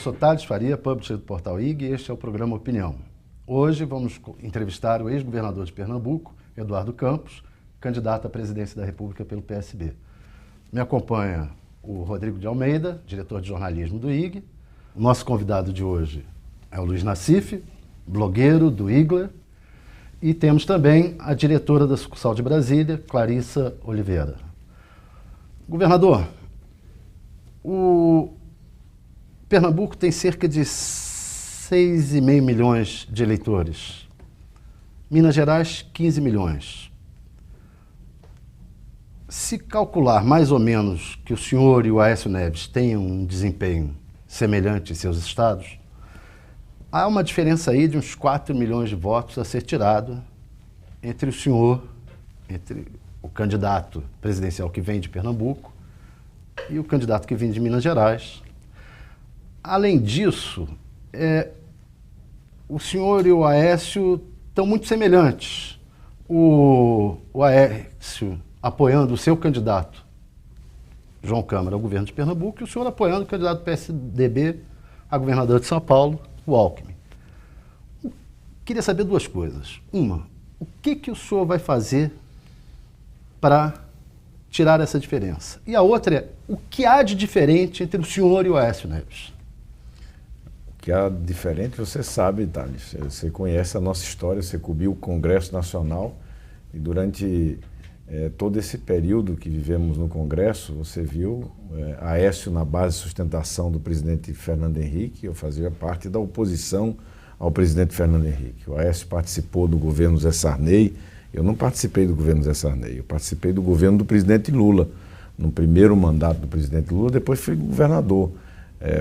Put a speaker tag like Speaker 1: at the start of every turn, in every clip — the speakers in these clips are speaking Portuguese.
Speaker 1: sou Thales Faria, publisher do Portal IG, e este é o programa Opinião. Hoje vamos entrevistar o ex-governador de Pernambuco, Eduardo Campos, candidato à presidência da República pelo PSB. Me acompanha o Rodrigo de Almeida, diretor de jornalismo do IG. O nosso convidado de hoje é o Luiz Nassif, blogueiro do Igler. E temos também a diretora da sucursal de Brasília, Clarissa Oliveira. Governador, o Pernambuco tem cerca de 6,5 milhões de eleitores. Minas Gerais, 15 milhões. Se calcular mais ou menos que o senhor e o Aécio Neves tenham um desempenho semelhante em seus estados, há uma diferença aí de uns 4 milhões de votos a ser tirado entre o senhor, entre o candidato presidencial que vem de Pernambuco e o candidato que vem de Minas Gerais. Além disso, o senhor e o Aécio estão muito semelhantes. O Aécio apoiando o seu candidato, João Câmara, ao governo de Pernambuco, e o senhor apoiando o candidato do PSDB a governador de São Paulo, o Alckmin. Queria saber duas coisas. Uma, o que o senhor vai fazer para tirar essa diferença? E a outra é, o que há de diferente entre o senhor e o Aécio Neves?
Speaker 2: O que há de diferente, você sabe, Thales. Você conhece a nossa história, você cobriu o Congresso Nacional e durante todo esse período que vivemos no Congresso, você viu Aécio na base de sustentação do presidente Fernando Henrique. Eu fazia parte da oposição ao presidente Fernando Henrique. O Aécio participou do governo Zé Sarney. Eu não participei do governo Zé Sarney, eu participei do governo do presidente Lula. No primeiro mandato do presidente Lula, depois fui governador.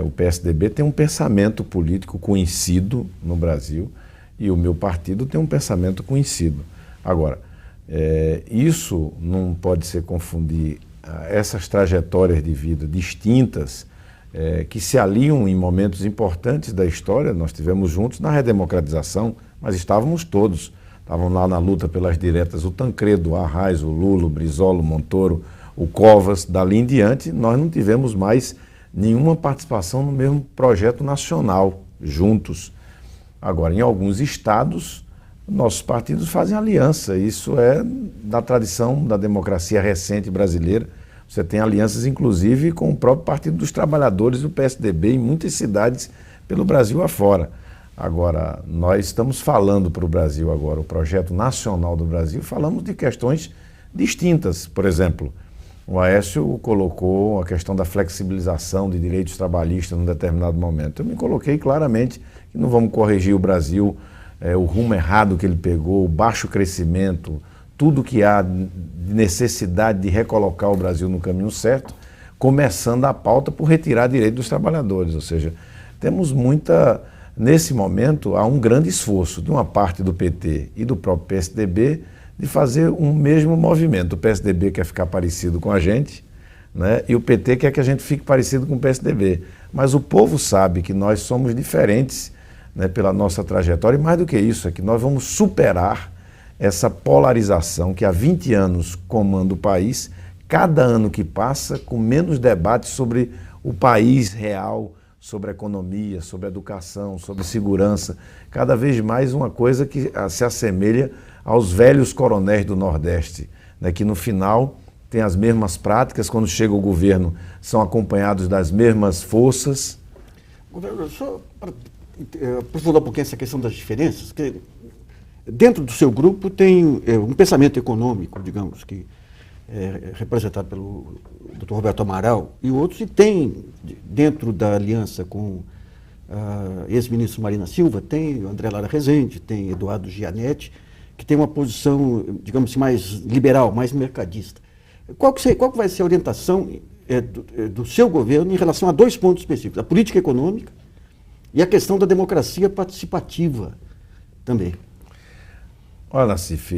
Speaker 2: O PSDB tem um pensamento político conhecido no Brasil e o meu partido tem um pensamento conhecido. Agora, isso não pode ser confundir essas trajetórias de vida distintas que se aliam em momentos importantes da história. Nós estivemos juntos na redemocratização, mas estávamos todos. Estavam lá na luta pelas diretas o Tancredo, o Arraes, o Lula, o Brizola, o Montoro, o Covas. Dali em diante, nós não tivemos mais nenhuma participação no mesmo projeto nacional, juntos. Agora, em alguns estados, nossos partidos fazem aliança. Isso é da tradição da democracia recente brasileira. Você tem alianças, inclusive, com o próprio Partido dos Trabalhadores, o PSDB, em muitas cidades pelo Brasil afora. Agora, nós estamos falando para o Brasil agora, o projeto nacional do Brasil, falamos de questões distintas. Por exemplo, o Aécio colocou a questão da flexibilização de direitos trabalhistas num determinado momento. Eu me coloquei claramente que não vamos corrigir o Brasil, o rumo errado que ele pegou, o baixo crescimento, tudo que há de necessidade de recolocar o Brasil no caminho certo, começando a pauta por retirar direitos dos trabalhadores. Ou seja, temos muita... Nesse momento, há um grande esforço de uma parte do PT e do próprio PSDB de fazer um mesmo movimento. O PSDB quer ficar parecido com a gente, né? E o PT quer que a gente fique parecido com o PSDB. Mas o povo sabe que nós somos diferentes, né, pela nossa trajetória, e mais do que isso, é que nós vamos superar essa polarização que há 20 anos comanda o país, cada ano que passa, com menos debate sobre o país real, sobre a economia, sobre a educação, sobre segurança, cada vez mais uma coisa que se assemelha aos velhos coronéis do Nordeste, né, que no final tem as mesmas práticas, quando chega o governo são acompanhados das mesmas forças.
Speaker 3: Governador, só para aprofundar um pouquinho essa questão das diferenças, que dentro do seu grupo tem um pensamento econômico, digamos, que é representado pelo Dr. Roberto Amaral e outros, e tem dentro da aliança com ex-ministro Marina Silva, tem o André Lara Rezende, tem Eduardo Gianetti, que tem uma posição, digamos assim, mais liberal, mais mercadista. Qual que vai ser a orientação do seu governo em relação a dois pontos específicos, a política econômica e a questão da democracia participativa também?
Speaker 2: Olha, Nassif,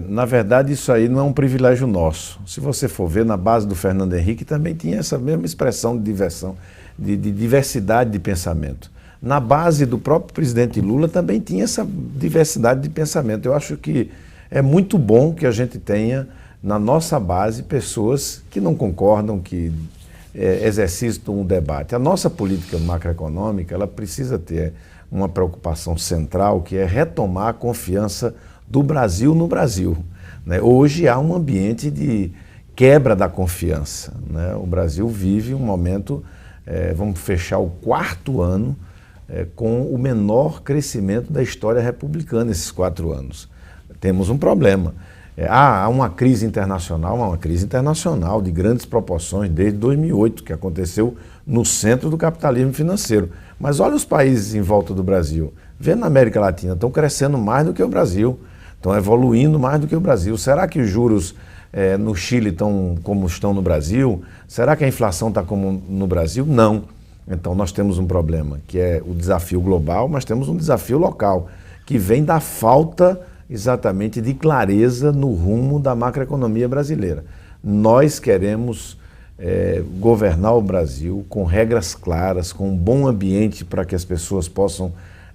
Speaker 2: na verdade isso aí não é um privilégio nosso. Se você for ver, na base do Fernando Henrique também tinha essa mesma expressão de diversidade de pensamento. Na base do próprio presidente Lula também tinha essa diversidade de pensamento. Eu acho que é muito bom que a gente tenha na nossa base pessoas que não concordam, que exercício de um debate. A nossa política macroeconômica, ela precisa ter uma preocupação central, que é retomar a confiança do Brasil no Brasil, né? Hoje há um ambiente de quebra da confiança, né? O Brasil vive um momento, vamos fechar o 4º ano, com o menor crescimento da história republicana esses 4 anos. Temos um problema. Há uma crise internacional de grandes proporções desde 2008, que aconteceu no centro do capitalismo financeiro. Mas olha os países em volta do Brasil. Vê na América Latina, estão crescendo mais do que o Brasil, estão evoluindo mais do que o Brasil. Será que os juros no Chile estão como estão no Brasil? Será que a inflação está como no Brasil? Não. Então nós temos um problema, que é o desafio global, mas temos um desafio local, que vem da falta exatamente de clareza no rumo da macroeconomia brasileira. Nós queremos governar o Brasil com regras claras, com um bom ambiente para que as pessoas possam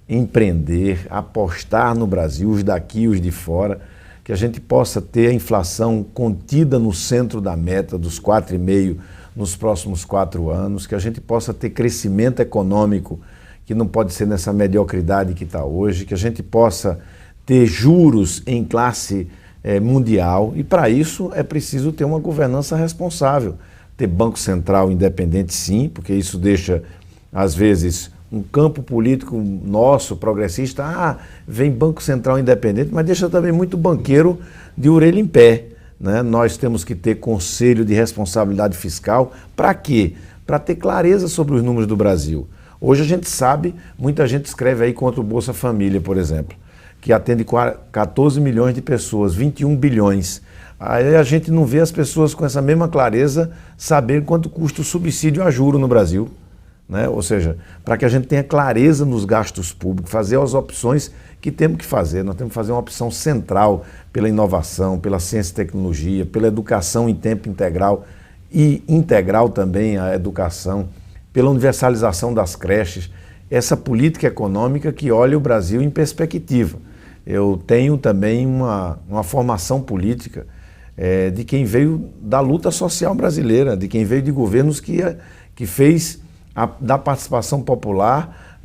Speaker 2: empreender, apostar no Brasil, os daqui e os de fora, que a gente possa ter a inflação contida no centro da meta dos 4,5% nos próximos 4 anos, que a gente possa ter crescimento econômico, que não pode ser nessa mediocridade que está hoje, que a gente possa ter juros em classe mundial, e para isso é preciso ter uma governança responsável, ter Banco Central independente sim, porque isso deixa, às vezes, um campo político nosso, progressista, vem Banco Central independente, mas deixa também muito banqueiro de orelha em pé, né? Nós temos que ter conselho de responsabilidade fiscal, para quê? Para ter clareza sobre os números do Brasil. Hoje a gente sabe, muita gente escreve aí contra o Bolsa Família, por exemplo, que atende 14 milhões de pessoas, 21 bilhões. Aí a gente não vê as pessoas com essa mesma clareza saber quanto custa o subsídio a juro no Brasil, né? Ou seja, para que a gente tenha clareza nos gastos públicos, fazer as opções que temos que fazer. Nós temos que fazer uma opção central pela inovação, pela ciência e tecnologia, pela educação em tempo integral e integral também a educação, pela universalização das creches, essa política econômica que olha o Brasil em perspectiva. Eu tenho também uma formação política de quem veio da luta social brasileira, de quem veio de governos que fez da participação popular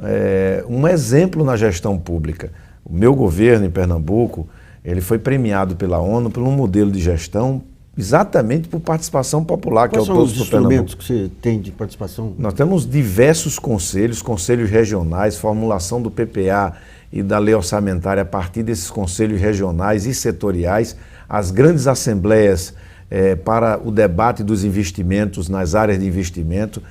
Speaker 2: um exemplo na gestão pública. O meu governo em Pernambuco, ele foi premiado pela ONU por um modelo de gestão exatamente por participação popular, que é o Todos
Speaker 3: por Pernambuco. Quais são os instrumentos que você tem de participação?
Speaker 2: Nós temos diversos conselhos regionais, formulação do PPA e da lei orçamentária a partir desses conselhos regionais e setoriais, as grandes assembleias para o debate dos investimentos nas áreas de investimento.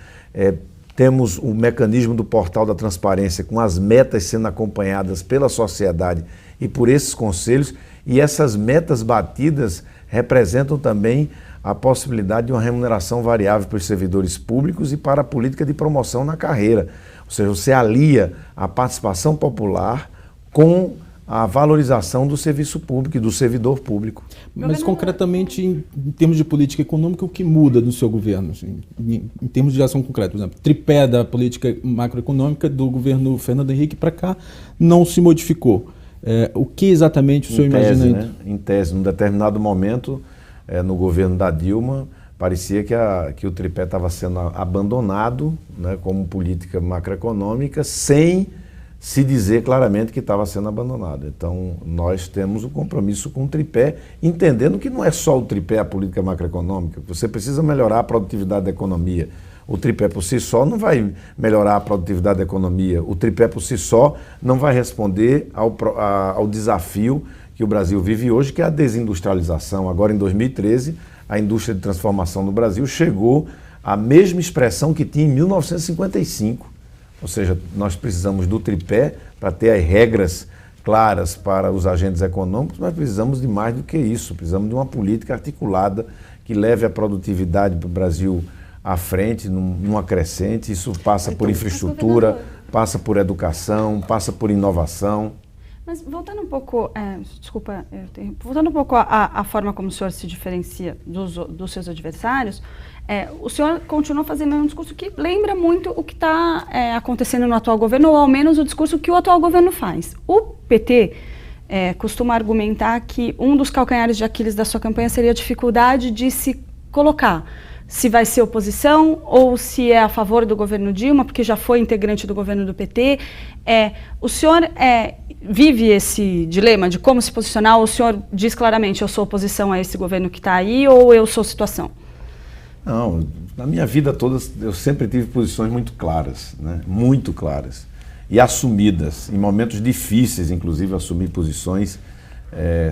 Speaker 2: Temos o mecanismo do portal da transparência, com as metas sendo acompanhadas pela sociedade e por esses conselhos, e essas metas batidas representam também a possibilidade de uma remuneração variável para os servidores públicos e para a política de promoção na carreira. Ou seja, você alia a participação popular com a valorização do serviço público e do servidor público.
Speaker 4: Mas concretamente, em termos de política econômica, o que muda no seu governo? Assim, em termos de ação concreta, por exemplo, tripé da política macroeconômica do governo Fernando Henrique para cá não se modificou. O que exatamente o senhor imagina?
Speaker 2: Né? Em tese, num determinado momento, no governo da Dilma, parecia que o tripé estava sendo abandonado, né, como política macroeconômica, sem se dizer claramente que estava sendo abandonado. Então, nós temos o compromisso com o tripé, entendendo que não é só o tripé a política macroeconômica, você precisa melhorar a produtividade da economia. O tripé por si só não vai melhorar a produtividade da economia, o tripé por si só não vai responder ao desafio que o Brasil vive hoje, que é a desindustrialização. Agora, em 2013, a indústria de transformação no Brasil chegou à mesma expressão que tinha em 1955. Ou seja, nós precisamos do tripé para ter as regras claras para os agentes econômicos, mas precisamos de mais do que isso. Precisamos de uma política articulada que leve a produtividade do Brasil à frente, numa crescente. Isso passa por infraestrutura, passa por educação, passa por inovação.
Speaker 5: Mas voltando um pouco, voltando um pouco à forma como o senhor se diferencia dos seus adversários, o senhor continua fazendo um discurso que lembra muito o que está acontecendo no atual governo, ou ao menos o discurso que o atual governo faz. O PT costuma argumentar que um dos calcanhares de Aquiles da sua campanha seria a dificuldade de se colocar, se vai ser oposição ou se é a favor do governo Dilma, porque já foi integrante do governo do PT. O senhor vive esse dilema de como se posicionar, ou o senhor diz claramente, eu sou oposição a esse governo que está aí, ou eu sou situação?
Speaker 2: Não, na minha vida toda eu sempre tive posições muito claras, né? Muito claras e assumidas, em momentos difíceis, inclusive assumir posições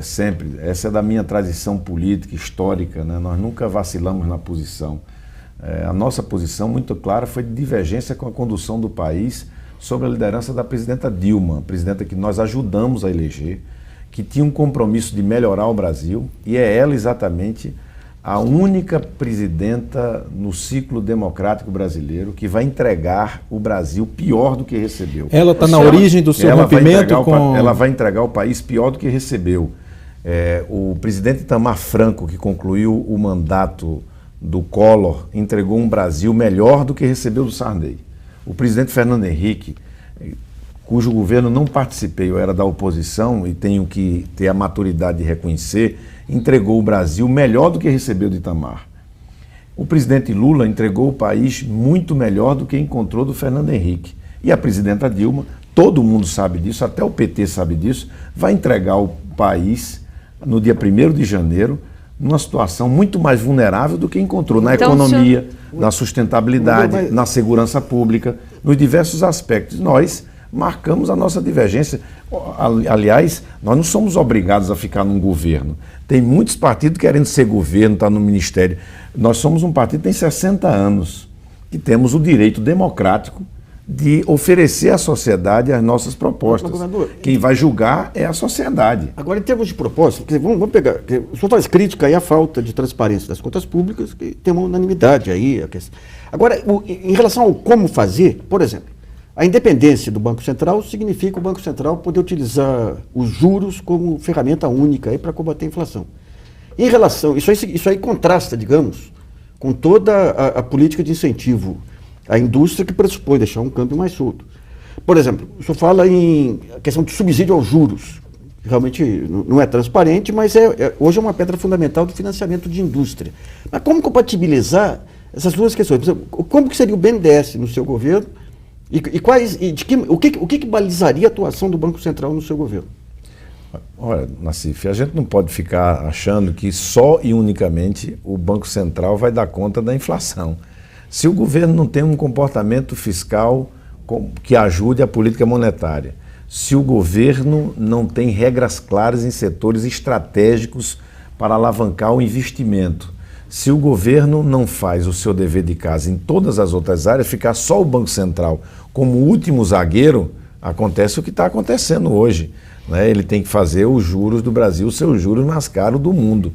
Speaker 2: sempre. Essa é da minha tradição política, histórica, né? Nós nunca vacilamos na posição. A nossa posição muito clara foi de divergência com a condução do país sobre a liderança da presidenta Dilma, a presidenta que nós ajudamos a eleger, que tinha um compromisso de melhorar o Brasil, e é ela exatamente a única presidenta no ciclo democrático brasileiro que vai entregar o Brasil pior do que recebeu.
Speaker 4: Ela está na origem do seu rompimento com...
Speaker 2: Ela vai entregar o país pior do que recebeu. O presidente Itamar Franco, que concluiu o mandato do Collor, entregou um Brasil melhor do que recebeu do Sarney. O presidente Fernando Henrique, cujo governo não participei, eu era da oposição e tenho que ter a maturidade de reconhecer, entregou o Brasil melhor do que recebeu de Itamar. O presidente Lula entregou o país muito melhor do que encontrou do Fernando Henrique. E a presidenta Dilma, todo mundo sabe disso, até o PT sabe disso, vai entregar o país no dia 1º de janeiro, numa situação muito mais vulnerável do que encontrou na economia, na sustentabilidade, na segurança pública, nos diversos aspectos. Nós marcamos a nossa divergência. Aliás, nós não somos obrigados a ficar num governo. Tem muitos partidos querendo ser governo, estar no ministério. Nós somos um partido que tem 60 anos, que temos o direito democrático de oferecer à sociedade as nossas propostas. Quem vai julgar é a sociedade.
Speaker 3: Agora, em termos de propósito, vamos pegar. O senhor faz crítica aí à falta de transparência das contas públicas, que tem uma unanimidade aí. Agora, em relação ao como fazer, por exemplo, a independência do Banco Central significa o Banco Central poder utilizar os juros como ferramenta única para combater a inflação. Em relação, isso aí contrasta, digamos, com toda a política de incentivo à indústria que pressupõe deixar um câmbio mais solto. Por exemplo, o senhor fala em questão de subsídio aos juros. Realmente não é transparente, mas hoje é uma pedra fundamental do financiamento de indústria. Mas como compatibilizar essas duas questões? Por exemplo, como que seria o BNDES no seu governo? O que balizaria a atuação do Banco Central no seu governo?
Speaker 2: Olha, Nassif, a gente não pode ficar achando que só e unicamente o Banco Central vai dar conta da inflação. Se o governo não tem um comportamento fiscal que ajude a política monetária, se o governo não tem regras claras em setores estratégicos para alavancar o investimento, se o governo não faz o seu dever de casa em todas as outras áreas, ficar só o Banco Central como último zagueiro, acontece o que está acontecendo hoje, né? Ele tem que fazer os juros do Brasil, os seus juros mais caros do mundo.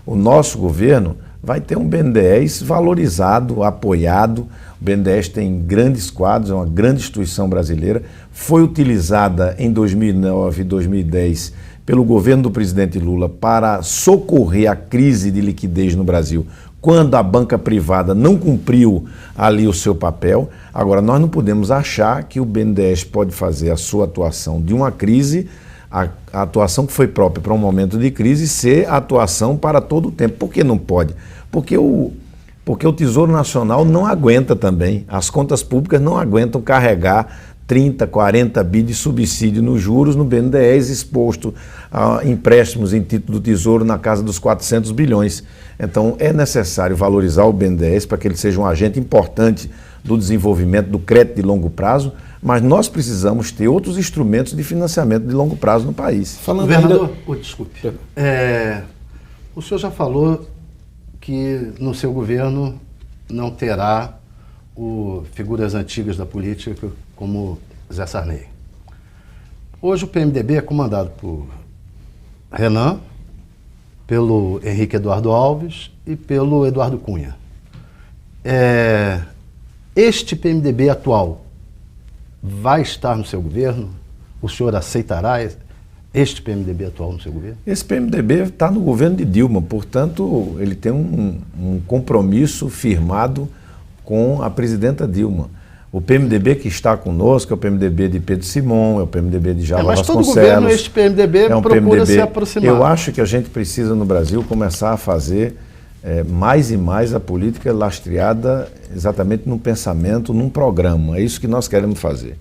Speaker 2: O nosso governo vai ter um BNDES valorizado, apoiado. O BNDES tem grandes quadros, é uma grande instituição brasileira, foi utilizada em 2009 e 2010 pelo governo do presidente Lula para socorrer a crise de liquidez no Brasil, quando a banca privada não cumpriu ali o seu papel. Agora, nós não podemos achar que o BNDES pode fazer a sua atuação de uma crise, a atuação que foi própria para um momento de crise, ser a atuação para todo o tempo. Por que não pode? Porque o Tesouro Nacional não aguenta também, as contas públicas não aguentam carregar 30, 40 bi de subsídio nos juros no BNDES, exposto a empréstimos em título do Tesouro na casa dos 400 bilhões. Então, é necessário valorizar o BNDES para que ele seja um agente importante do desenvolvimento do crédito de longo prazo, mas nós precisamos ter outros instrumentos de financiamento de longo prazo no país.
Speaker 1: Governador, desculpe. O senhor já falou que no seu governo não terá figuras antigas da política como Zé Sarney. Hoje o PMDB é comandado por Renan, pelo Henrique Eduardo Alves e pelo Eduardo Cunha. Este PMDB atual vai estar no seu governo? O senhor aceitará este PMDB atual no seu governo?
Speaker 2: Esse PMDB está no governo de Dilma, portanto, ele tem um compromisso firmado com a presidenta Dilma. O PMDB que está conosco é o PMDB de Pedro Simon, é o PMDB de Jala Vasconcelos.
Speaker 1: Mas todo governo, este PMDB procura se aproximar.
Speaker 2: Eu acho que a gente precisa no Brasil começar a fazer mais e mais a política lastreada exatamente num pensamento, num programa. É isso que nós queremos fazer.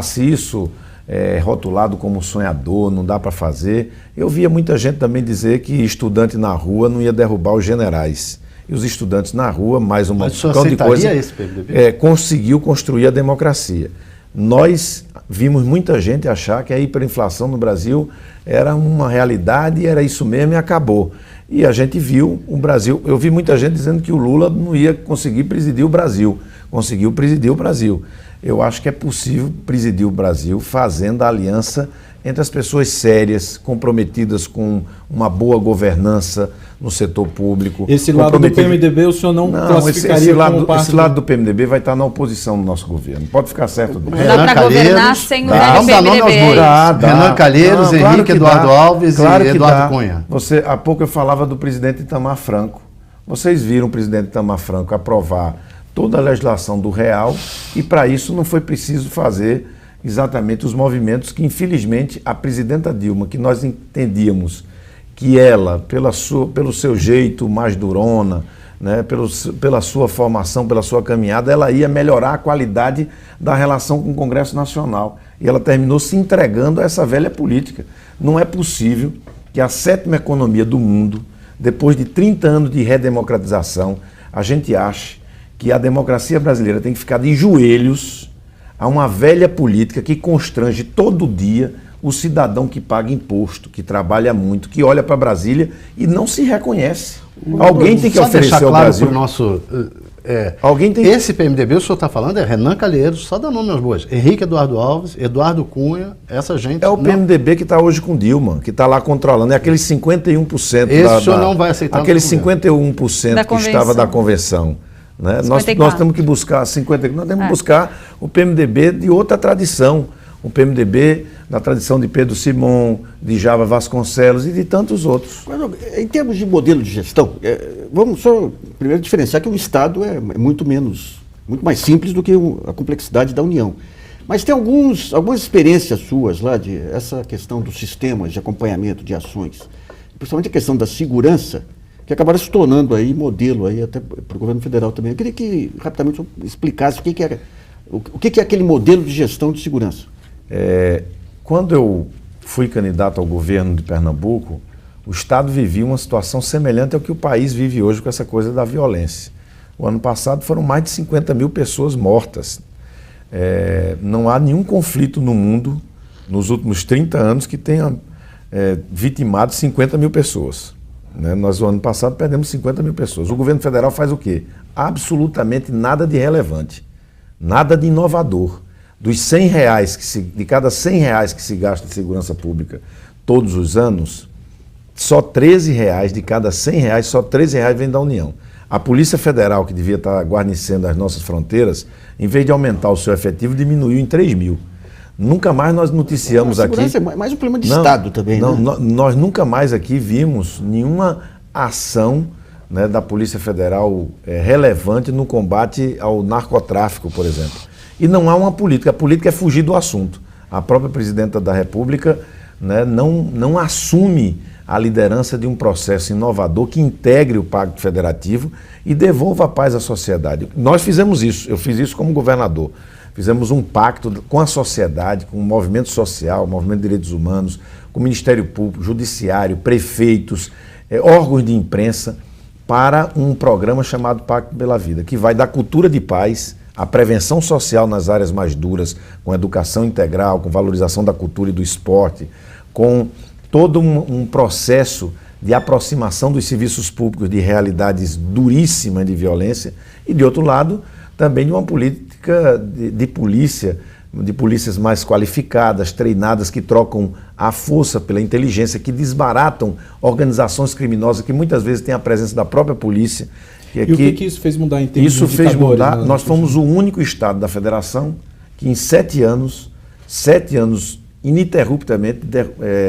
Speaker 2: Se isso é rotulado como sonhador, não dá para fazer. Eu via muita gente também dizer que estudante na rua não ia derrubar os generais. E os estudantes na rua, mais uma quantidade de coisa,
Speaker 1: esse PMDB?
Speaker 2: Conseguiu construir a democracia. Nós vimos muita gente achar que a hiperinflação no Brasil era uma realidade, era isso mesmo e acabou. E a gente viu o Brasil, eu vi muita gente dizendo que o Lula não ia conseguir presidir o Brasil. Conseguiu presidir o Brasil. Eu acho que é possível presidir o Brasil fazendo a aliança entre as pessoas sérias, comprometidas com uma boa governança no setor público.
Speaker 4: Esse lado do PMDB o senhor não classificaria como parte...
Speaker 2: Esse lado do PMDB vai estar na oposição do nosso governo. Pode ficar certo disso.
Speaker 5: Dá para governar sem o velho PMDB.
Speaker 1: Renan Calheiros, Henrique Eduardo Alves e Eduardo Cunha.
Speaker 2: Há pouco eu falava do presidente Itamar Franco. Vocês viram o presidente Itamar Franco aprovar toda a legislação do Real e para isso não foi preciso fazer exatamente os movimentos que, infelizmente, a presidenta Dilma, que nós entendíamos que ela, pelo seu jeito mais durona, né, pela sua formação, pela sua caminhada, ela ia melhorar a qualidade da relação com o Congresso Nacional. E ela terminou se entregando a essa velha política. Não é possível que a 7ª economia do mundo, depois de 30 anos de redemocratização, a gente ache que a democracia brasileira tem que ficar de joelhos a uma velha política que constrange todo dia o cidadão que paga imposto, que trabalha muito, que olha para Brasília e não se reconhece. Alguém tem que oferecer ao Brasil.
Speaker 1: Esse PMDB, o senhor está falando, é Renan Calheiros, só dá nome aos bois. Henrique Eduardo Alves, Eduardo Cunha, essa gente...
Speaker 2: É o PMDB que está hoje com Dilma, que está lá controlando. É aquele 51%.
Speaker 1: Esse o senhor não vai aceitar.
Speaker 2: Aquele 51% que estava da convenção. Né? Nós temos que buscar 50, nós temos que buscar o PMDB de outra tradição, o PMDB da tradição de Pedro Simon, de Java Vasconcelos e de tantos outros.
Speaker 3: Em termos de modelo de gestão, vamos só primeiro diferenciar que o Estado é muito mais simples do que a complexidade da União. Mas tem algumas experiências suas lá de essa questão dos sistemas de acompanhamento de ações, principalmente a questão da segurança, que acabaram se tornando aí modelo aí até para o governo federal também. Eu queria que rapidamente explicasse o que é aquele modelo de gestão de segurança.
Speaker 2: Quando eu fui candidato ao governo de Pernambuco, o Estado vivia uma situação semelhante ao que o país vive hoje com essa coisa da violência. O ano passado foram mais de 50 mil pessoas mortas. Não há nenhum conflito no mundo nos últimos 30 anos que tenha vitimado 50 mil pessoas. Nós, no ano passado, perdemos 50 mil pessoas. O governo federal faz o quê? Absolutamente nada de relevante, nada de inovador. Dos de cada 100 reais que se gasta em segurança pública todos os anos, só 13 reais de cada 100 reais, só 13 reais vem da União. A Polícia Federal, que devia estar guarnecendo as nossas fronteiras, em vez de aumentar o seu efetivo, diminuiu em 3 mil. Nunca mais nós noticiamos aqui...
Speaker 3: A segurança é mais um problema de Estado também,
Speaker 2: não,
Speaker 3: né?
Speaker 2: Nós nunca mais aqui vimos nenhuma ação, né, da Polícia Federal relevante no combate ao narcotráfico, por exemplo. E não há uma política. A política é fugir do assunto. A própria Presidenta da República, né, não assume a liderança de um processo inovador que integre o Pacto Federativo e devolva a paz à sociedade. Nós fizemos isso. Eu fiz isso como governador. Fizemos um pacto com a sociedade, com o movimento social, o movimento de direitos humanos, com o Ministério Público, Judiciário, prefeitos, órgãos de imprensa, para um programa chamado Pacto pela Vida, que vai da cultura de paz, a prevenção social nas áreas mais duras, com educação integral, com valorização da cultura e do esporte, com todo um processo de aproximação dos serviços públicos de realidades duríssimas de violência e, de outro lado, também de uma política de polícias mais qualificadas, treinadas, que trocam a força pela inteligência, que desbaratam organizações criminosas que muitas vezes têm a presença da própria polícia.
Speaker 4: E o que isso fez mudar em termos de indicadores?
Speaker 2: Isso fez mudar. Nós fomos o único estado da federação que em 7 anos ininterruptamente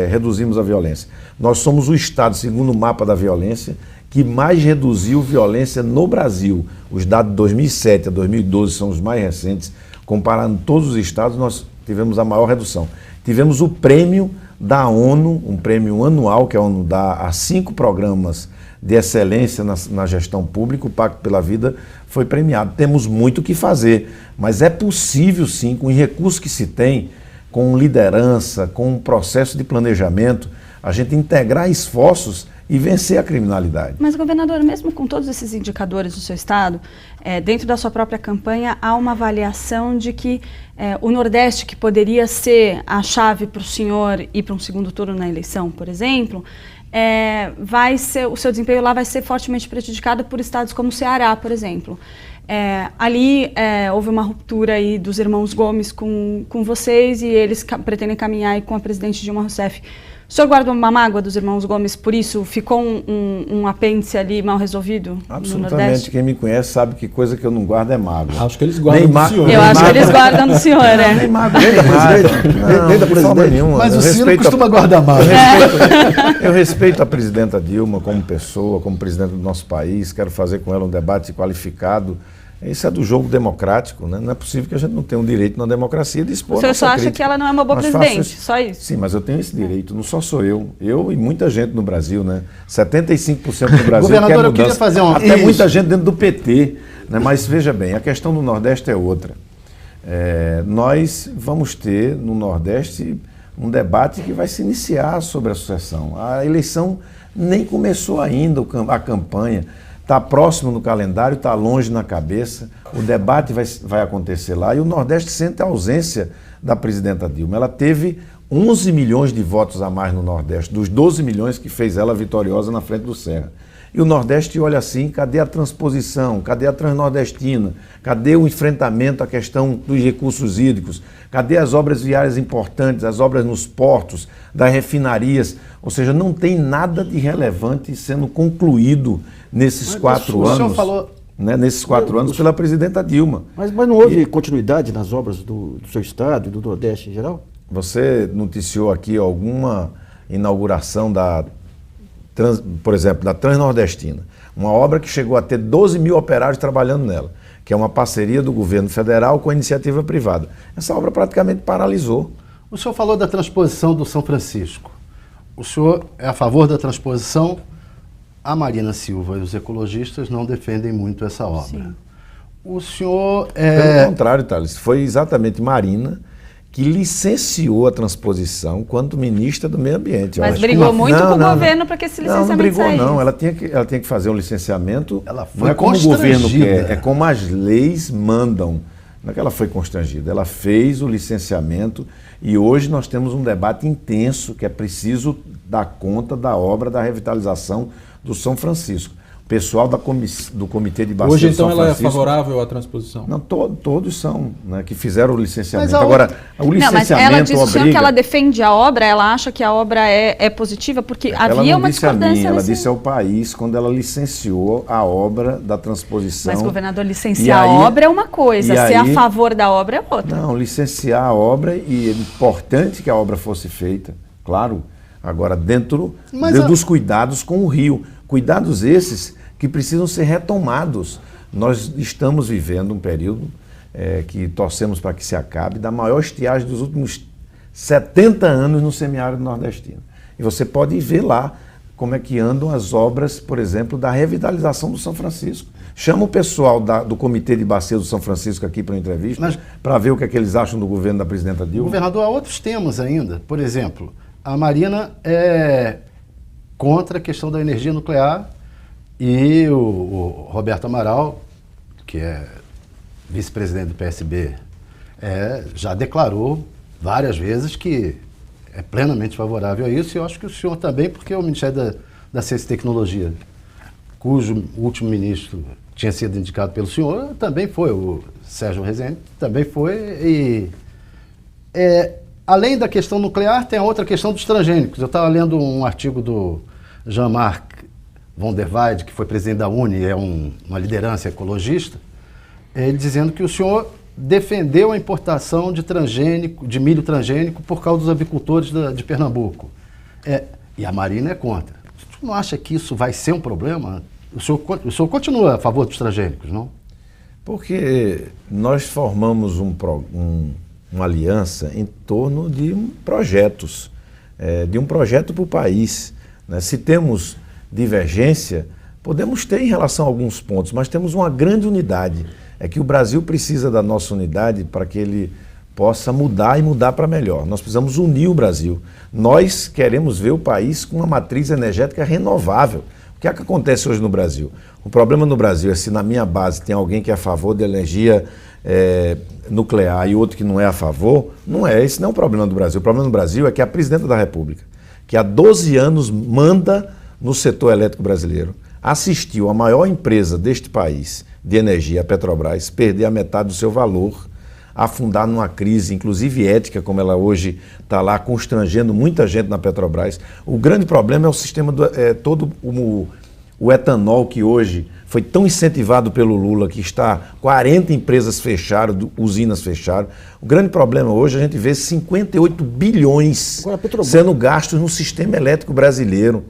Speaker 2: reduzimos a violência. Nós somos o estado, segundo o mapa da violência, que mais reduziu violência no Brasil. Os dados de 2007 a 2012 são os mais recentes. Comparando todos os estados, nós tivemos a maior redução. Tivemos o prêmio da ONU, um prêmio anual que a ONU dá a 5 programas de excelência na gestão pública. O Pacto pela Vida foi premiado. Temos muito o que fazer, mas é possível sim, com os recursos que se tem, com liderança, com um processo de planejamento, a gente integrar esforços e vencer a criminalidade.
Speaker 5: Mas, governador, mesmo com todos esses indicadores do seu estado, dentro da sua própria campanha, há uma avaliação de que o Nordeste, que poderia ser a chave para o senhor ir para um segundo turno na eleição, por exemplo, o seu desempenho lá vai ser fortemente prejudicado por estados como o Ceará, por exemplo. Ali houve uma ruptura aí dos irmãos Gomes com vocês e eles pretendem caminhar aí com a presidente Dilma Rousseff. O senhor guarda uma mágoa dos irmãos Gomes, por isso ficou um apêndice ali mal resolvido no Nordeste?
Speaker 2: Absolutamente. Quem me conhece sabe que coisa que eu não guardo é mágoa.
Speaker 4: Acho que eles guardam do senhor.
Speaker 5: Eu acho que eles guardam do senhor,
Speaker 2: Nem mágoa, nem nada.
Speaker 3: Nem da
Speaker 2: De forma
Speaker 3: presidente.
Speaker 2: nenhuma.
Speaker 1: Mas
Speaker 2: Eu
Speaker 1: o Ciro
Speaker 2: respeito
Speaker 1: costuma guardar mal.
Speaker 2: Eu respeito a presidenta Dilma como pessoa, como presidente do nosso país, quero fazer com ela um debate qualificado. Isso é do jogo democrático, né? Não é possível que a gente não tenha um direito na democracia de expor.
Speaker 5: O senhor só acha que ela não é uma boa presidente, só isso?
Speaker 2: Sim, mas eu tenho esse direito, não só sou eu e muita gente no Brasil, né? 75% do Brasil
Speaker 1: Governador,
Speaker 2: quer
Speaker 1: eu queria
Speaker 2: mudança.
Speaker 1: fazer uma...
Speaker 2: Até muita gente dentro do PT, né? Mas veja bem, a questão do Nordeste é outra. Nós vamos ter no Nordeste um debate que vai se iniciar sobre a sucessão. A eleição nem começou ainda, a campanha. Está próximo no calendário, está longe na cabeça, o debate vai acontecer lá e o Nordeste sente a ausência da presidenta Dilma. Ela teve 11 milhões de votos a mais no Nordeste, dos 12 milhões que fez ela vitoriosa na frente do Serra. E o Nordeste olha assim, cadê a transposição, cadê a Transnordestina, cadê o enfrentamento à questão dos recursos hídricos, cadê as obras viárias importantes, as obras nos portos, das refinarias, ou seja, não tem nada de relevante sendo concluído nesses 4 anos. O senhor falou... nesses 4 anos pela presidenta Dilma.
Speaker 3: Mas não houve continuidade nas obras do seu estado e do Nordeste em geral?
Speaker 2: Você noticiou aqui alguma inauguração por exemplo, da Transnordestina, uma obra que chegou a ter 12 mil operários trabalhando nela, que é uma parceria do governo federal com a iniciativa privada. Essa obra praticamente paralisou.
Speaker 1: O senhor falou da transposição do São Francisco. O senhor é a favor da transposição? A Marina Silva e os ecologistas não defendem muito essa obra.
Speaker 5: Sim.
Speaker 1: O senhor...
Speaker 2: Pelo contrário, Thales, foi exatamente Marina que licenciou a transposição quanto ministra do Meio Ambiente.
Speaker 5: Mas brigou muito com o governo para que esse licenciamento
Speaker 2: não brigou,
Speaker 5: saísse.
Speaker 2: Não, ela tinha que fazer um licenciamento,
Speaker 1: Ela foi
Speaker 2: não é como o governo
Speaker 1: constrangida.
Speaker 2: quer, é como as leis mandam. Não é que ela foi constrangida, ela fez o licenciamento e hoje nós temos um debate intenso que é preciso dar conta da obra da revitalização do São Francisco. O pessoal do Comitê de Bacia
Speaker 4: Hoje,
Speaker 2: do São
Speaker 4: então, ela
Speaker 2: Francisco...
Speaker 4: é favorável à transposição?
Speaker 2: Não, todos são, né, que fizeram o licenciamento.
Speaker 1: Mas
Speaker 2: Agora, o licenciamento
Speaker 5: Não, mas ela disse
Speaker 2: obriga...
Speaker 5: que ela defende a obra, ela acha que a obra é positiva, porque havia uma discordância.
Speaker 2: Ela disse ao país quando ela licenciou a obra da transposição.
Speaker 5: Mas, governador, licenciar a obra é uma coisa, ser a favor da obra é outra.
Speaker 2: Não, licenciar a obra e é importante que a obra fosse feita, claro, agora dentro dos cuidados com o rio. Cuidados esses que precisam ser retomados. Nós estamos vivendo um período que torcemos para que se acabe, da maior estiagem dos últimos 70 anos no semiárido nordestino. E você pode ver lá como é que andam as obras, por exemplo, da revitalização do São Francisco. Chama o pessoal do Comitê de Bacia do São Francisco aqui para uma entrevista, para ver o que é que eles acham do governo da presidenta Dilma.
Speaker 1: Governador, há outros temas ainda. Por exemplo, a Marina é contra a questão da energia nuclear e o Roberto Amaral, que é vice-presidente do PSB, já declarou várias vezes que é plenamente favorável a isso, e eu acho que o senhor também, porque o Ministério da Ciência e Tecnologia, cujo último ministro tinha sido indicado pelo senhor, também foi, o Sérgio Rezende, também foi, além da questão nuclear, tem a outra questão dos transgênicos. Eu estava lendo um artigo do Jean-Marc von der Weyde, que foi presidente da UNE, é uma liderança ecologista, ele dizendo que o senhor defendeu a importação de milho transgênico por causa dos avicultores de Pernambuco. E a Marina é contra. Você não acha que isso vai ser um problema? O senhor continua a favor dos transgênicos, não?
Speaker 2: Porque nós formamos uma aliança em torno de projetos de um projeto para o país, né? Se temos divergência, podemos ter em relação a alguns pontos, mas temos uma grande unidade. É que o Brasil precisa da nossa unidade para que ele possa mudar e mudar para melhor. Nós precisamos unir o Brasil. Nós queremos ver o país com uma matriz energética renovável. O que é que acontece hoje no Brasil? O problema no Brasil é se na minha base tem alguém que é a favor da energia nuclear e outro que não é a favor. Esse não é o problema do Brasil. O problema no Brasil é que a presidenta da República, que há 12 anos manda no setor elétrico brasileiro, assistiu a maior empresa deste país de energia, a Petrobras, perder a metade do seu valor, afundar numa crise, inclusive ética, como ela hoje está lá, constrangendo muita gente na Petrobras. O grande problema é o sistema, todo o etanol que hoje foi tão incentivado pelo Lula, que está 40 empresas fecharam, usinas fecharam. O grande problema hoje, a gente vê 58 bilhões sendo gastos no sistema elétrico brasileiro.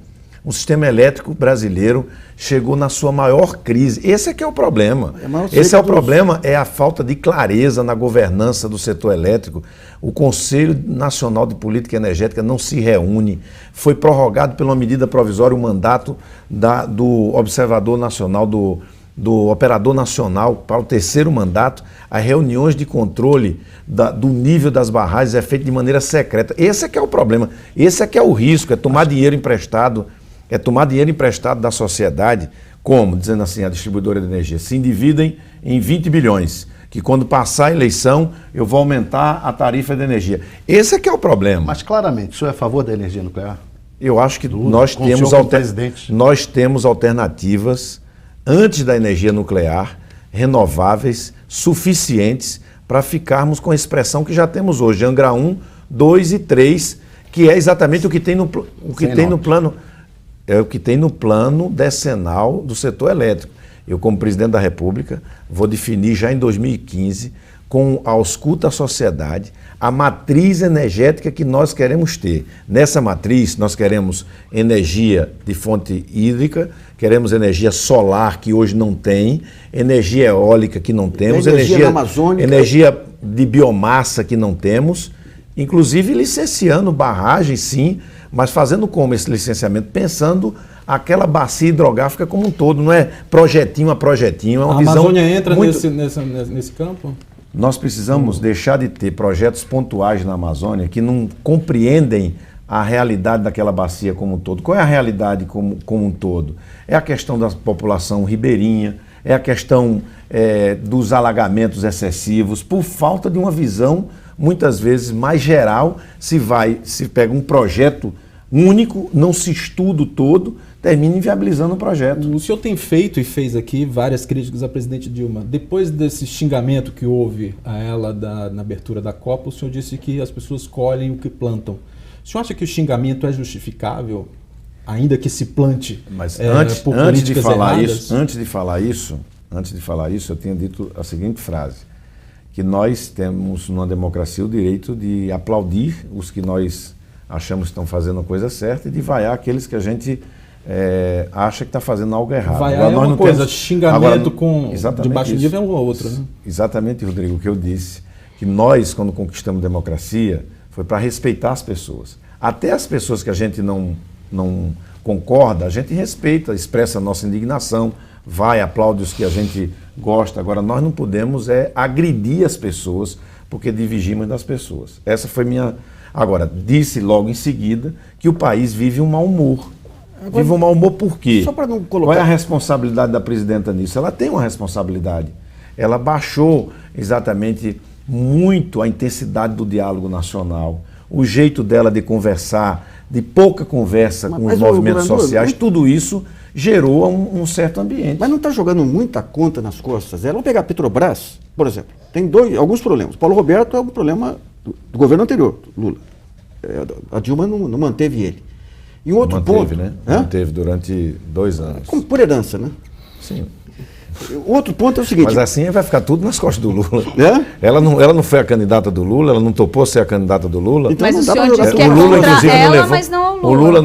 Speaker 2: O sistema elétrico brasileiro chegou na sua maior crise. Esse é que é o problema. Esse é o problema, é a falta de clareza na governança do setor elétrico. O Conselho Nacional de Política Energética não se reúne. Foi prorrogado pela medida provisória o mandato do Observador Nacional, do Operador Nacional para o 3º mandato. As reuniões de controle do nível das barragens é feito de maneira secreta. Esse é que é o problema. Esse é que é o risco, é tomar dinheiro emprestado. É tomar dinheiro emprestado da sociedade, como, dizendo assim, a distribuidora de energia, se endividem em 20 bilhões, que quando passar a eleição eu vou aumentar a tarifa de energia. Esse é que é o problema.
Speaker 1: Mas claramente, o senhor é a favor da energia nuclear?
Speaker 2: Eu acho que nós temos alternativas antes da energia nuclear, renováveis, suficientes para ficarmos com a expressão que já temos hoje, Angra 1, 2 e 3, que é exatamente o que tem no plano. É o que tem no plano decenal do setor elétrico. Eu, como presidente da República, vou definir já em 2015, com a ausculta à sociedade, a matriz energética que nós queremos ter. Nessa matriz, nós queremos energia de fonte hídrica, queremos energia solar, que hoje não tem, energia eólica, que não temos, energia de biomassa, que não temos, inclusive licenciando barragens, sim, mas fazendo como esse licenciamento? Pensando aquela bacia hidrográfica como um todo, não é projetinho a projetinho. É uma visão.
Speaker 4: A Amazônia entra nesse campo?
Speaker 2: Nós precisamos deixar de ter projetos pontuais na Amazônia que não compreendem a realidade daquela bacia como um todo. Qual é a realidade como um todo? É a questão da população ribeirinha, é a questão dos alagamentos excessivos, por falta de uma visão muitas vezes mais geral. Se pega um projeto único, não se estuda o todo, termina inviabilizando o projeto.
Speaker 4: O senhor tem feito e fez aqui várias críticas à presidente Dilma. Depois desse xingamento que houve a ela na abertura da Copa, o senhor disse que as pessoas colhem o que plantam. O senhor acha que o xingamento é justificável, ainda que se plante?
Speaker 2: Mas antes de falar isso, eu tinha dito a seguinte frase, que nós temos numa democracia o direito de aplaudir os que nós achamos que estão fazendo a coisa certa e de vaiar aqueles que a gente acha que está fazendo algo errado.
Speaker 4: Vaiar agora, nós é uma coisa, xingamento de baixo nível é uma outra. Né?
Speaker 2: Exatamente, Rodrigo, o que eu disse, que nós, quando conquistamos democracia, foi para respeitar as pessoas. Até as pessoas que a gente não concorda, a gente respeita, expressa a nossa indignação, aplaude os que a gente gosta. Agora, nós não podemos agredir as pessoas, porque divergimos das pessoas. Essa foi minha... Agora, disse logo em seguida que o país vive um mau humor. Vive um mau humor por quê?
Speaker 3: Só para não colocar...
Speaker 2: Qual é a responsabilidade da presidenta nisso? Ela tem uma responsabilidade. Ela baixou exatamente muito a intensidade do diálogo nacional, o jeito dela de conversar, de pouca conversa com os movimentos sociais, tudo isso gerou um certo ambiente.
Speaker 3: Mas não está jogando muita conta nas costas. Vamos pegar a Petrobras, por exemplo. Tem alguns problemas. Paulo Roberto é um problema do governo anterior, Lula. A Dilma não manteve ele. E um outro ponto...
Speaker 2: né? Manteve durante 2 anos.
Speaker 3: Como por herança, né?
Speaker 2: Sim.
Speaker 3: O outro ponto é o seguinte...
Speaker 2: Mas assim vai ficar tudo nas costas do Lula. Ela não foi a candidata do Lula, ela não topou ser a candidata do Lula.
Speaker 5: Então, mas o senhor disse que é contra ela, mas não o Lula.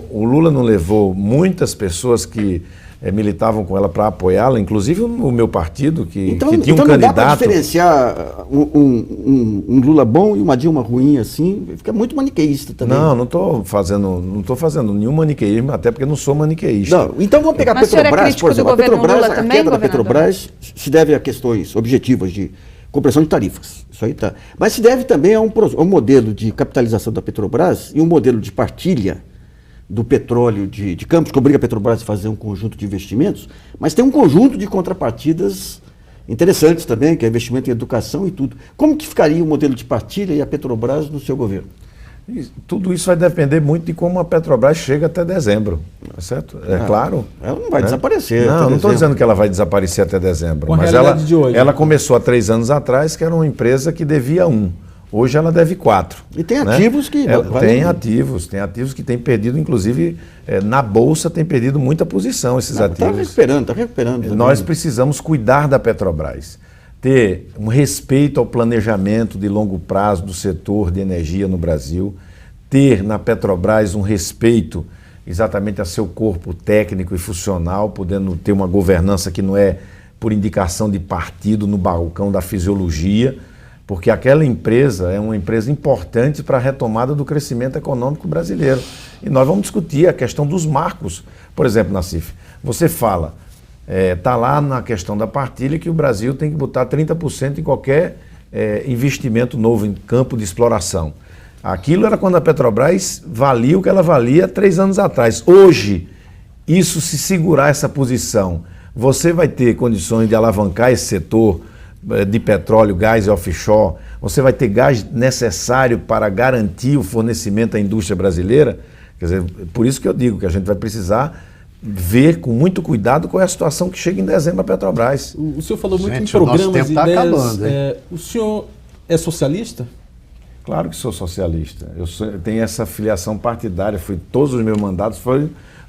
Speaker 2: O Lula não levou muitas pessoas que militavam com ela para apoiá-la, inclusive o meu partido, que tinha um
Speaker 3: então não
Speaker 2: candidato.
Speaker 3: dá para diferenciar um Lula bom e uma Dilma ruim assim, fica muito maniqueísta também.
Speaker 2: Não estou fazendo nenhum maniqueísmo, até porque não sou maniqueísta.
Speaker 3: Não, então vamos pegar a
Speaker 5: Mas o senhor é
Speaker 3: Petrobras,
Speaker 5: crítico
Speaker 3: por exemplo.
Speaker 5: do governo Lula
Speaker 3: A
Speaker 5: também,
Speaker 3: queda da
Speaker 5: governador?
Speaker 3: Petrobras se deve a questões objetivas de compressão de tarifas. Isso aí tá. Mas se deve também a um modelo de capitalização da Petrobras e um modelo de partilha do petróleo de Campos, que obriga a Petrobras a fazer um conjunto de investimentos, mas tem um conjunto de contrapartidas interessantes também, que é investimento em educação e tudo. Como que ficaria o modelo de partilha e a Petrobras no seu governo?
Speaker 2: Tudo isso vai depender muito de como a Petrobras chega até dezembro, certo? Claro.
Speaker 3: Ela não vai
Speaker 2: né?
Speaker 3: desaparecer.
Speaker 2: Não estou
Speaker 3: dezembro.
Speaker 2: dizendo que ela vai desaparecer até dezembro,
Speaker 4: Com a
Speaker 2: mas
Speaker 4: realidade de hoje.
Speaker 2: ela começou há 3 anos atrás, que era uma empresa que devia 1. Hoje ela deve 4.
Speaker 3: E tem
Speaker 2: né?
Speaker 3: ativos que...
Speaker 2: Tem ativos que têm perdido, inclusive, na Bolsa tem perdido muita posição esses ativos.
Speaker 3: Está recuperando.
Speaker 2: Nós precisamos cuidar da Petrobras, ter um respeito ao planejamento de longo prazo do setor de energia no Brasil, ter na Petrobras um respeito exatamente a seu corpo técnico e funcional, podendo ter uma governança que não é por indicação de partido no balcão da fisiologia, porque aquela empresa é uma empresa importante para a retomada do crescimento econômico brasileiro. E nós vamos discutir a questão dos marcos. Por exemplo, Nassif, você fala, está lá na questão da partilha que o Brasil tem que botar 30% em qualquer investimento novo em campo de exploração. Aquilo era quando a Petrobras valia o que ela valia 3 anos atrás. Hoje, isso se segurar essa posição, você vai ter condições de alavancar esse setor de petróleo, gás e offshore, você vai ter gás necessário para garantir o fornecimento à indústria brasileira. Quer dizer, por isso que eu digo que a gente vai precisar ver com muito cuidado qual é a situação que chega em dezembro a Petrobras.
Speaker 4: O senhor falou muito
Speaker 1: Gente,
Speaker 4: em programas
Speaker 1: o nosso tempo
Speaker 4: e
Speaker 1: tá
Speaker 4: ideias.
Speaker 1: acabando, hein?
Speaker 4: O senhor é socialista?
Speaker 2: Claro que sou socialista. Eu tenho essa filiação partidária. Todos os meus mandatos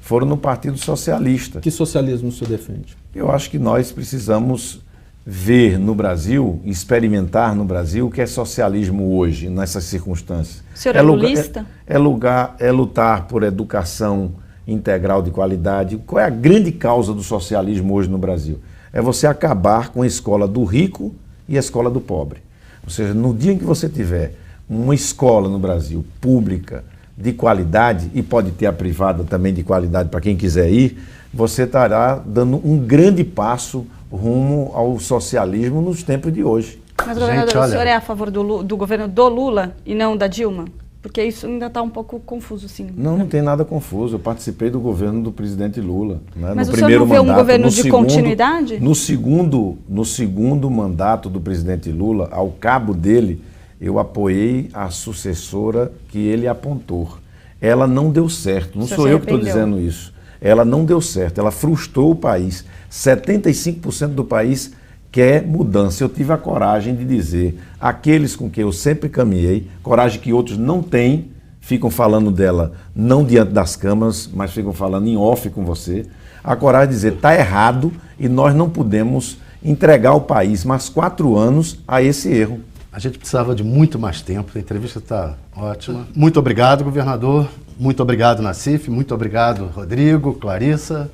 Speaker 2: foram no Partido Socialista.
Speaker 4: Que socialismo o senhor defende?
Speaker 2: Eu acho que nós precisamos ver no Brasil, experimentar no Brasil o que é socialismo hoje, nessas circunstâncias.
Speaker 5: O senhor é lulista?
Speaker 2: É lutar por educação integral de qualidade. Qual é a grande causa do socialismo hoje no Brasil? É você acabar com a escola do rico e a escola do pobre. Ou seja, no dia em que você tiver uma escola no Brasil pública de qualidade, e pode ter a privada também de qualidade para quem quiser ir, você estará dando um grande passo rumo ao socialismo nos tempos de hoje.
Speaker 5: Mas, governador, o senhor é a favor do governo do Lula e não da Dilma? Porque isso ainda está um pouco confuso, sim.
Speaker 2: Não tem nada confuso. Eu participei do governo do presidente Lula. Né?
Speaker 5: Mas
Speaker 2: no
Speaker 5: o
Speaker 2: primeiro
Speaker 5: senhor não vê um
Speaker 2: mandato,
Speaker 5: governo de continuidade?
Speaker 2: No segundo mandato do presidente Lula, ao cabo dele, eu apoiei a sucessora que ele apontou. Ela não deu certo. Não sou eu que estou dizendo isso. Ela não deu certo. Ela frustrou o país. 75% do país quer mudança. Eu tive a coragem de dizer, aqueles com quem eu sempre caminhei, coragem que outros não têm, ficam falando dela não diante das câmaras, mas ficam falando em off com você, a coragem de dizer, está errado e nós não podemos entregar o país mais 4 anos a esse erro.
Speaker 1: A gente precisava de muito mais tempo, a entrevista está ótima. Muito obrigado, governador. Muito obrigado, Nassif. Muito obrigado, Rodrigo, Clarissa.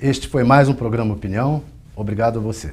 Speaker 1: Este foi mais um programa Opinião. Obrigado a você.